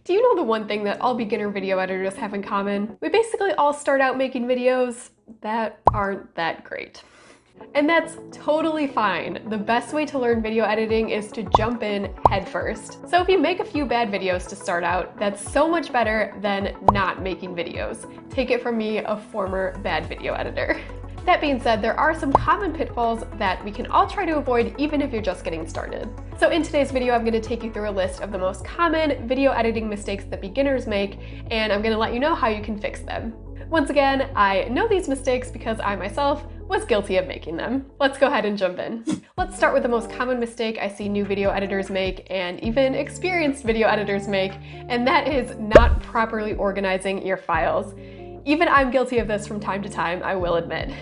Do you know the one thing that all beginner video editors have in common? We basically all start out making videos that aren't that great. And that's totally fine. The best way to learn video editing is to jump in headfirst. So if you make a few bad videos to start out, that's so much better than not making videos. Take it from me, a former bad video editor. That being said, there are some common pitfalls that we can all try to avoid even if you're just getting started. So in today's video, I'm going to take you through a list of the most common video editing mistakes that beginners make, and I'm going to let you know how you can fix them. Once again, I know these mistakes because I myself was guilty of making them. Let's go ahead and jump in. Let's start with the most common mistake I see new video editors make and even experienced video editors make, and that is not properly organizing your files. Even I'm guilty of this from time to time, I will admit.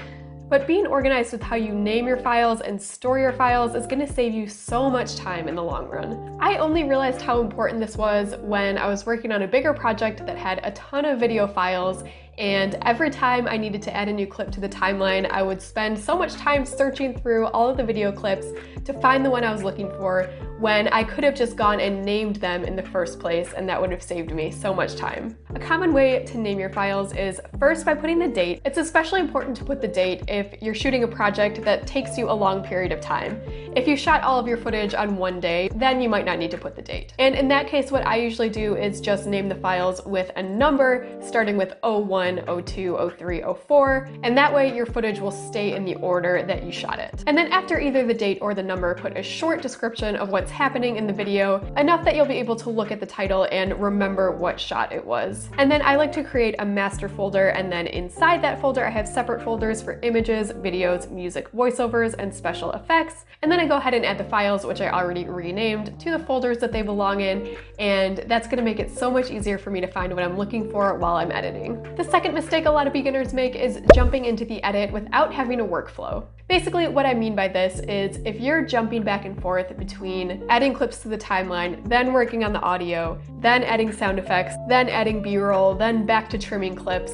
But being organized with how you name your files and store your files is going to save you so much time in the long run. I only realized how important this was when I was working on a bigger project that had a ton of video files, and every time I needed to add a new clip to the timeline, I would spend so much time searching through all of the video clips to find the one I was looking for, when I could have just gone and named them in the first place, and that would have saved me so much time. A common way to name your files is first by putting the date. It's especially important to put the date if you're shooting a project that takes you a long period of time. If you shot all of your footage on one day, then you might not need to put the date. And in that case, what I usually do is just name the files with a number starting with 01, 02, 03, 04, and that way your footage will stay in the order that you shot it. And then after either the date or the number, put a short description of what's happening in the video, enough that you'll be able to look at the title and remember what shot it was. And then I like to create a master folder, and then inside that folder I have separate folders for images, videos, music, voiceovers, and special effects. And then I go ahead and add the files, which I already renamed, to the folders that they belong in, and that's going to make it so much easier for me to find what I'm looking for while I'm editing. The second mistake a lot of beginners make is jumping into the edit without having a workflow. Basically, what I mean by this is if you're jumping back and forth between adding clips to the timeline, then working on the audio, then adding sound effects, then adding B-roll, then back to trimming clips,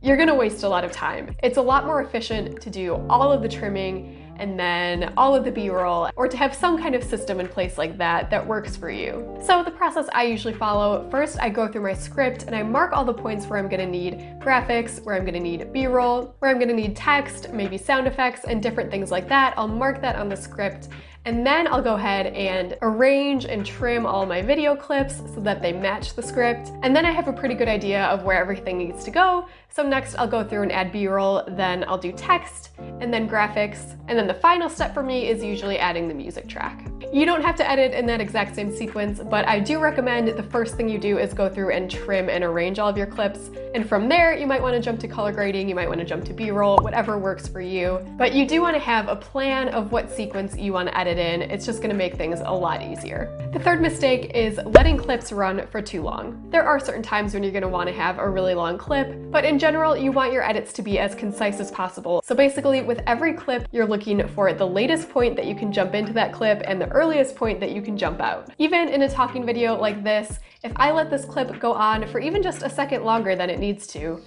you're gonna waste a lot of time. It's a lot more efficient to do all of the trimming and then all of the B-roll, or to have some kind of system in place like that that works for you. So the process I usually follow, first I go through my script and I mark all the points where I'm gonna need graphics, where I'm gonna need B-roll, where I'm gonna need text, maybe sound effects, and different things like that. I'll mark that on the script, and then I'll go ahead and arrange and trim all my video clips so that they match the script. And then I have a pretty good idea of where everything needs to go. So next I'll go through and add B-roll, then I'll do text, and then graphics. And then the final step for me is usually adding the music track. You don't have to edit in that exact same sequence, but I do recommend the first thing you do is go through and trim and arrange all of your clips. And from there, you might want to jump to color grading, you might want to jump to B-roll, whatever works for you. But you do want to have a plan of what sequence you want to edit in. It's just going to make things a lot easier. The third mistake is letting clips run for too long. There are certain times when you're going to want to have a really long clip, but in general, you want your edits to be as concise as possible. So basically, with every clip, you're looking for the latest point that you can jump into that clip and the earliest point that you can jump out. Even in a talking video like this, if I let this clip go on for even just a second longer than it needs to,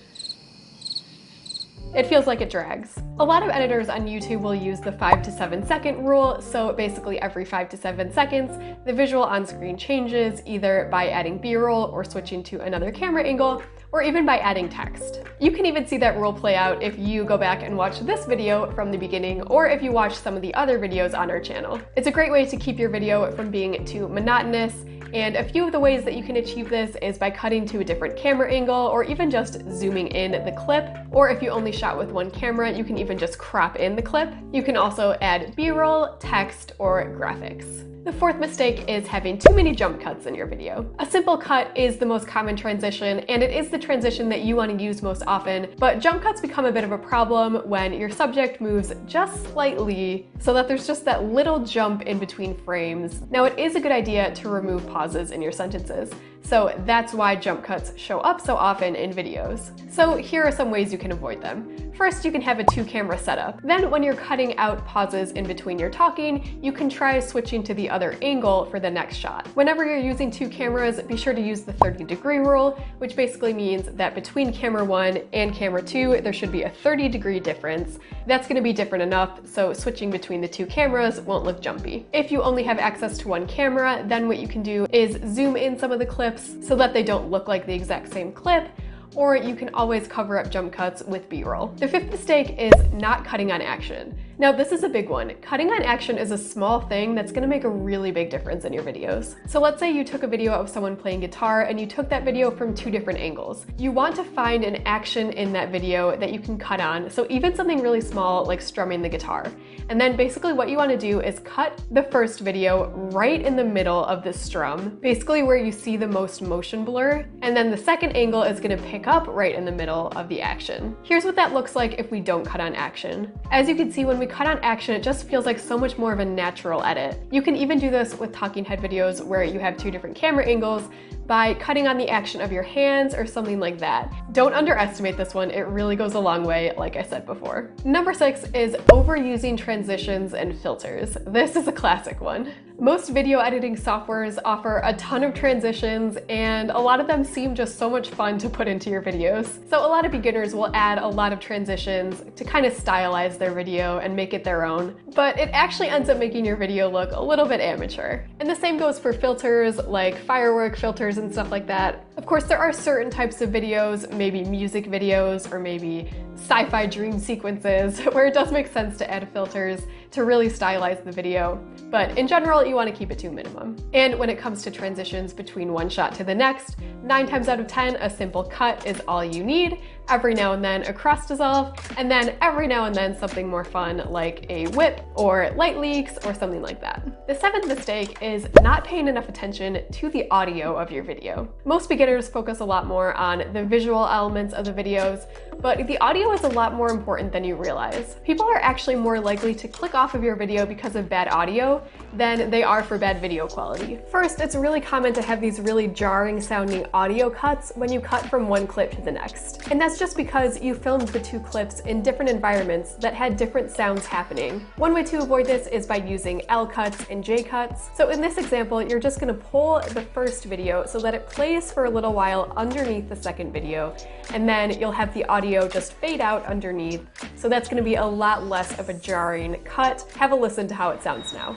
it feels like it drags. A lot of editors on YouTube will use the 5 to 7 second rule, so basically every 5 to 7 seconds, the visual on screen changes either by adding B-roll or switching to another camera angle, or even by adding text. You can even see that rule play out if you go back and watch this video from the beginning, or if you watch some of the other videos on our channel. It's a great way to keep your video from being too monotonous, and a few of the ways that you can achieve this is by cutting to a different camera angle, or even just zooming in the clip. Or if you only shot with one camera, you can even just crop in the clip. You can also add B-roll, text, or graphics. The fourth mistake is having too many jump cuts in your video. A simple cut is the most common transition, and it is the transition that you want to use most often, but jump cuts become a bit of a problem when your subject moves just slightly so that there's just that little jump in between frames. Now, it is a good idea to remove pauses in your sentences, so that's why jump cuts show up so often in videos. So here are some ways you can avoid them. First, you can have a 2-camera setup. Then when you're cutting out pauses in between your talking, you can try switching to the other angle for the next shot. Whenever you're using 2 cameras, be sure to use the 30-degree rule, which basically means that between camera 1 and camera 2, there should be a 30-degree difference. That's going to be different enough, so switching between the 2 cameras won't look jumpy. If you only have access to 1 camera, then what you can do is zoom in some of the clips so that they don't look like the exact same clip, or you can always cover up jump cuts with B-roll. The 5th mistake is not cutting on action. Now, this is a big one. Cutting on action is a small thing that's gonna make a really big difference in your videos. So let's say you took a video of someone playing guitar and you took that video from 2 different angles. You want to find an action in that video that you can cut on, so even something really small like strumming the guitar. And then basically what you want to do is cut the first video right in the middle of the strum, basically where you see the most motion blur, and then the second angle is going to pick up right in the middle of the action. Here's what that looks like if we don't cut on action. As you can see, when we cut on action, it just feels like so much more of a natural edit. You can even do this with talking head videos where you have 2 different camera angles by cutting on the action of your hands or something like that. Don't underestimate this one, it really goes a long way, like I said before. Number 6 is overusing transitions and filters. This is a classic one. Most video editing softwares offer a ton of transitions, and a lot of them seem just so much fun to put into your videos. So a lot of beginners will add a lot of transitions to kind of stylize their video and make it their own, but it actually ends up making your video look a little bit amateur. And the same goes for filters like firework filters and stuff like that. Of course, there are certain types of videos, maybe music videos or maybe sci-fi dream sequences, where it does make sense to add filters to really stylize the video. But in general, you want to keep it to a minimum. And when it comes to transitions between one shot to the next, 9 times out of 10, a simple cut is all you need. Every now and then a cross dissolve, and then every now and then something more fun like a whip or light leaks or something like that. The 7th mistake is not paying enough attention to the audio of your video. Most beginners focus a lot more on the visual elements of the videos, but the audio is a lot more important than you realize. People are actually more likely to click off of your video because of bad audio than they are for bad video quality. First, it's really common to have these really jarring sounding audio cuts when you cut from one clip to the next. And that's just because you filmed the 2 clips in different environments that had different sounds happening. One way to avoid this is by using L cuts and J cuts. So in this example, you're just going to pull the first video so that it plays for a little while underneath the second video, and then you'll have the audio just fade out underneath. So that's going to be a lot less of a jarring cut. Have a listen to how it sounds now.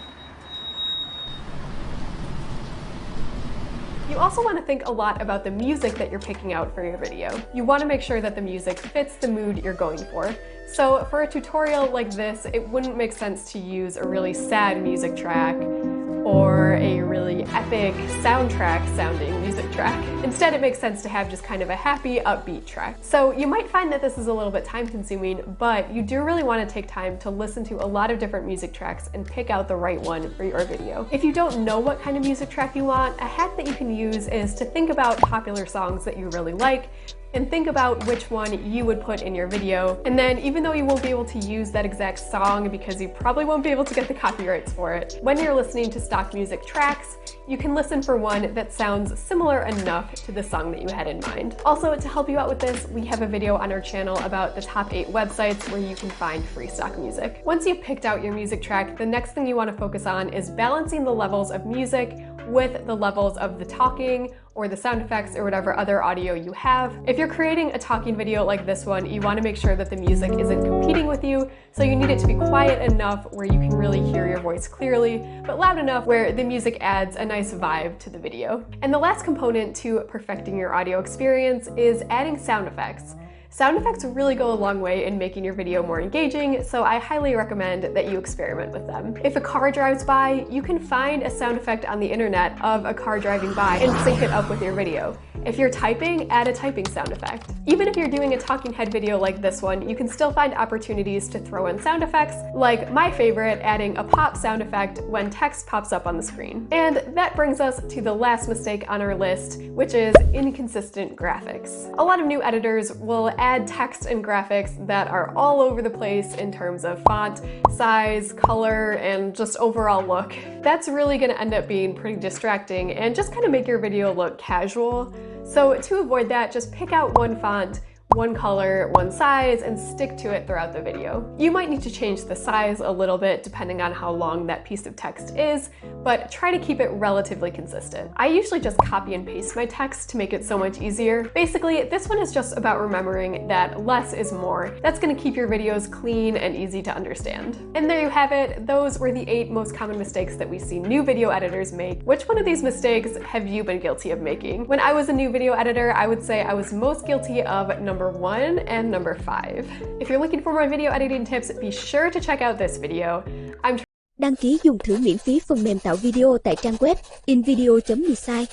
You also want to think a lot about the music that you're picking out for your video. You want to make sure that the music fits the mood you're going for. So for a tutorial like this, it wouldn't make sense to use a really sad music track or a really epic soundtrack sounding music track. Instead, it makes sense to have just kind of a happy, upbeat track. So you might find that this is a little bit time consuming, but you do really want to take time to listen to a lot of different music tracks and pick out the right one for your video. If you don't know what kind of music track you want, a hack that you can use is to think about popular songs that you really like, and think about which one you would put in your video. And then even though you won't be able to use that exact song because you probably won't be able to get the copyrights for it, when you're listening to stock music tracks, you can listen for one that sounds similar enough to the song that you had in mind. Also, to help you out with this, we have a video on our channel about the top 8 websites where you can find free stock music. Once you've picked out your music track, the next thing you want to focus on is balancing the levels of music with the levels of the talking or the sound effects or whatever other audio you have. If you're creating a talking video like this one, you want to make sure that the music isn't competing with you, so you need it to be quiet enough where you can really hear your voice clearly, but loud enough where the music adds a nice vibe to the video. And the last component to perfecting your audio experience is adding sound effects. Sound effects really go a long way in making your video more engaging, so I highly recommend that you experiment with them. If a car drives by, you can find a sound effect on the internet of a car driving by and sync it up with your video. If you're typing, add a typing sound effect. Even if you're doing a talking head video like this one, you can still find opportunities to throw in sound effects, like my favorite, adding a pop sound effect when text pops up on the screen. And that brings us to the last mistake on our list, which is inconsistent graphics. A lot of new editors will add text and graphics that are all over the place in terms of font, size, color, and just overall look. That's really going to end up being pretty distracting and just kind of make your video look casual. So to avoid that, just pick out one font one color, one size, and stick to it throughout the video. You might need to change the size a little bit depending on how long that piece of text is, but try to keep it relatively consistent. I usually just copy and paste my text to make it so much easier. Basically, this one is just about remembering that less is more. That's going to keep your videos clean and easy to understand. And there you have it. Those were the 8 most common mistakes that we see new video editors make. Which one of these mistakes have you been guilty of making? When I was a new video editor, I would say I was most guilty of number 1 and number 5. If you're looking for more video editing tips, be sure to check out this video. Đăng ký dùng thử miễn phí phần mềm tạo video tại trang web invideo.LgjI.